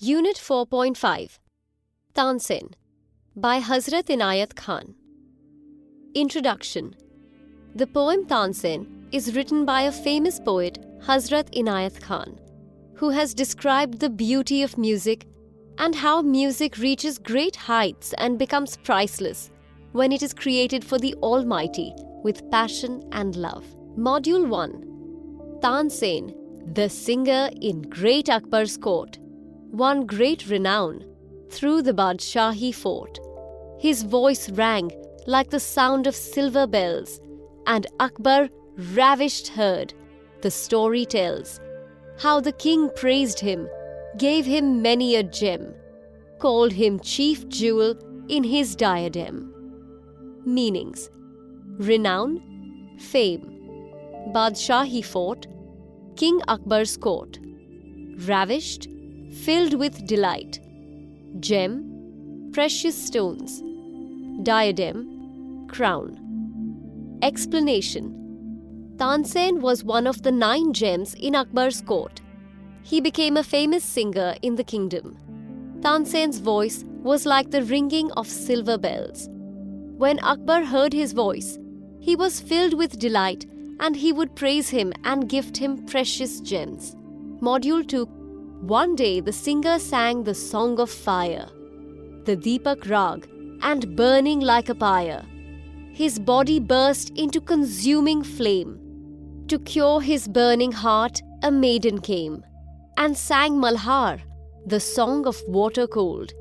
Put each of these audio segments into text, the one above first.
Unit 4.5 Tansen by Hazrat Inayat Khan. Introduction. The poem Tansen is written by a famous poet, Hazrat Inayat Khan, who has described the beauty of music and how music reaches great heights and becomes priceless when it is created for the Almighty with passion and love. Module 1. Tansen, the singer in great Akbar's court, won great renown through the Badshahi fort. His voice rang like the sound of silver bells, and Akbar ravished heard. The story tells how the king praised him, gave him many a gem, called him chief jewel in his diadem. Meanings: renown, fame, Badshahi fort, King Akbar's court, ravished, filled with delight, gem, precious stones, diadem, crown. Explanation. Tansen was one of the 9 gems in Akbar's court. He became a famous singer in the kingdom. Tansen's voice was like the ringing of silver bells. When Akbar heard his voice, he was filled with delight and he would praise him and gift him precious gems. Module 2. One day the singer sang the song of fire, the Deepak Rag, and burning like a pyre. His body burst into consuming flame. To cure his burning heart, a maiden came and sang Malhar, the song of water cold,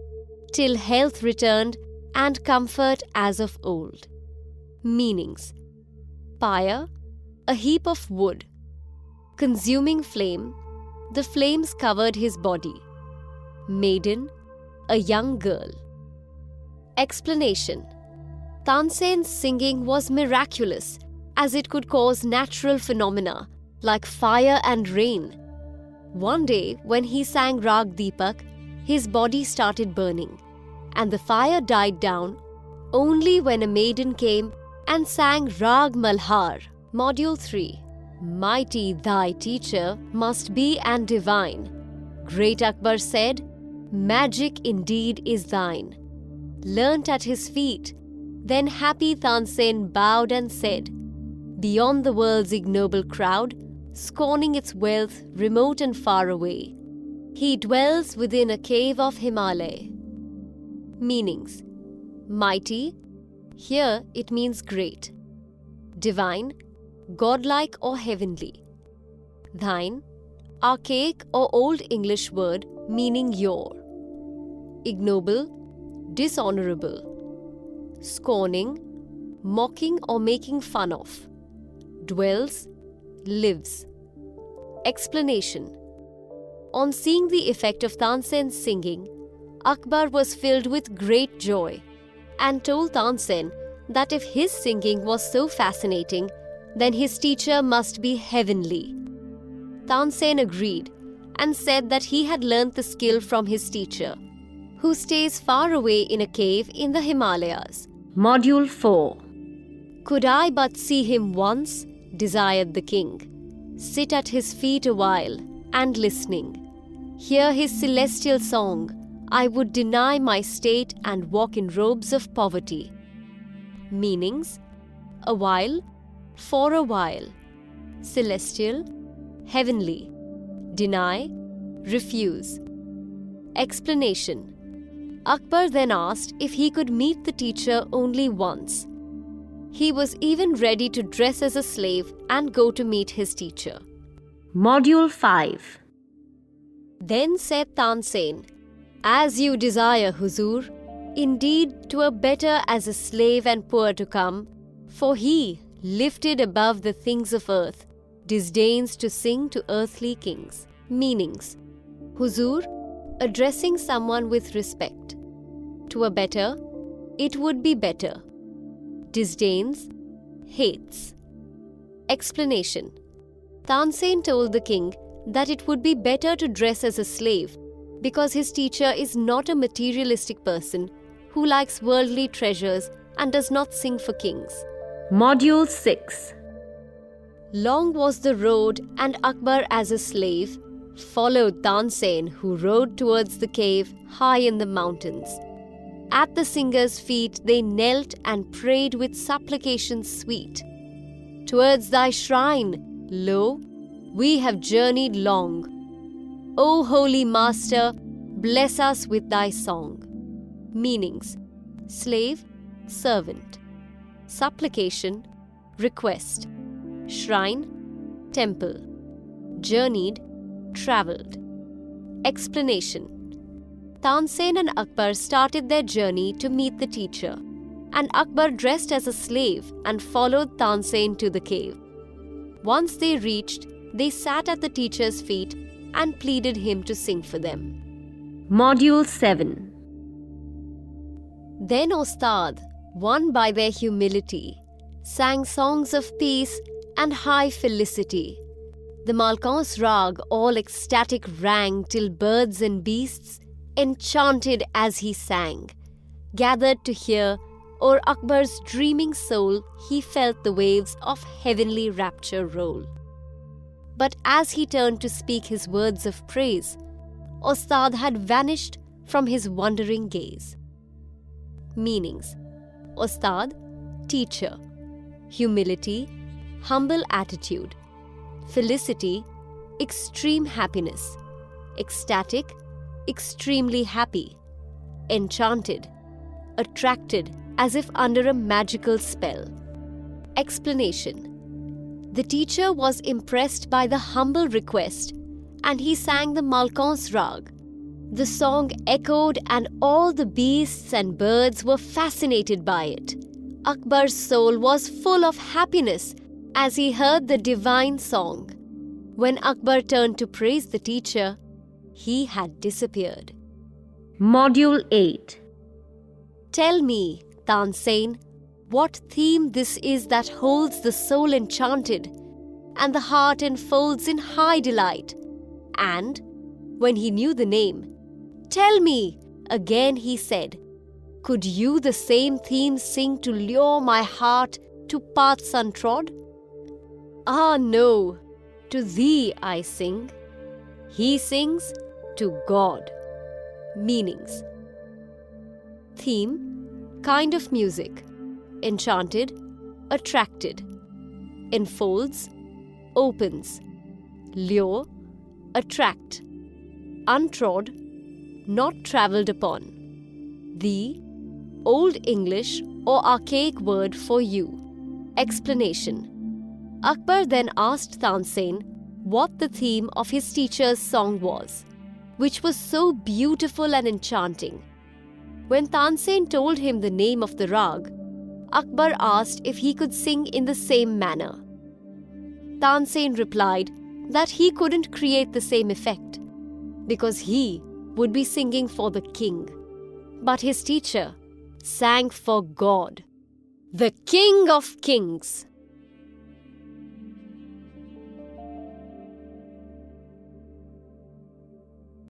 till health returned and comfort as of old. Meanings: pyre, a heap of wood. Consuming flame, the flames covered his body. Maiden, a young girl. Explanation. Tansen's singing was miraculous as it could cause natural phenomena like fire and rain. One day when he sang Rag Deepak, his body started burning and the fire died down only when a maiden came and sang Rag Malhar. Module 3. Mighty thy teacher must be and divine. Great Akbar said, magic indeed is thine. Learnt at his feet, then happy Tansen bowed and said, beyond the world's ignoble crowd, scorning its wealth remote and far away, he dwells within a cave of Himalaya. Meanings: mighty, here it means great. Divine, godlike or heavenly. Thine, archaic or Old English word meaning your. Ignoble, dishonorable. Scorning, mocking or making fun of. Dwells, lives. Explanation. On seeing the effect of Tansen's singing, Akbar was filled with great joy and told Tansen that if his singing was so fascinating, then his teacher must be heavenly. Tansen agreed and said that he had learnt the skill from his teacher, who stays far away in a cave in the Himalayas. Module 4. Could I but see him once, desired the king, sit at his feet a while and listening, hear his celestial song, I would deny my state and walk in robes of poverty. Meanings: a while, for a while. Celestial, heavenly. Deny, refuse. Explanation. Akbar then asked if he could meet the teacher only once. He was even ready to dress as a slave and go to meet his teacher. Module 5. Then said Tansen, as you desire, Huzur, indeed 'twere better as a slave and poor to come, for he, lifted above the things of earth, disdains to sing to earthly kings. Meanings: Huzur, addressing someone with respect. 'Twere better, it would be better. Disdains, hates. Explanation. Tansen told the king that it would be better to dress as a slave because his teacher is not a materialistic person who likes worldly treasures and does not sing for kings. Module 6. Long was the road and Akbar as a slave followed Tansen, who rode towards the cave high in the mountains. At the singer's feet they knelt and prayed with supplications sweet. Towards thy shrine, lo, we have journeyed long. O holy master, bless us with thy song. Meanings: slave, servant. Supplication, request. Shrine, temple. Journeyed, travelled. Explanation: Tansen and Akbar started their journey to meet the teacher, and Akbar dressed as a slave and followed Tansen to the cave. Once they reached, they sat at the teacher's feet and pleaded him to sing for them. Module 7. Then Ostad, won by their humility, sang songs of peace and high felicity. The Malkaun's rag all ecstatic rang till birds and beasts, enchanted as he sang, gathered to hear. O'er Akbar's dreaming soul he felt the waves of heavenly rapture roll. But as he turned to speak his words of praise, Ostad had vanished from his wondering gaze. Meanings: Ostad, teacher. Humility, humble attitude. Felicity, extreme happiness. Ecstatic, extremely happy. Enchanted, attracted as if under a magical spell. Explanation: the teacher was impressed by the humble request and he sang the Malkaun's rag. The song echoed and all the beasts and birds were fascinated by it. Akbar's soul was full of happiness as he heard the divine song. When Akbar turned to praise the teacher, he had disappeared. Module 8. Tell me, Tansen, what theme this is that holds the soul enchanted and the heart enfolds in high delight. And, when he knew the name, tell me, again he said, could you the same theme sing to lure my heart to paths untrod? Ah, no, to thee I sing. He sings to God. Meanings: theme, kind of music. Enchanted, attracted. Enfolds, opens. Lure, attract. Untrod, not travelled upon. The, Old English or archaic word for you. Explanation: Akbar then asked Tansen what the theme of his teacher's song was, which was so beautiful and enchanting. When Tansen told him the name of the rag, Akbar asked if he could sing in the same manner. Tansen replied that he couldn't create the same effect because he would be singing for the king. But his teacher sang for God, the King of Kings.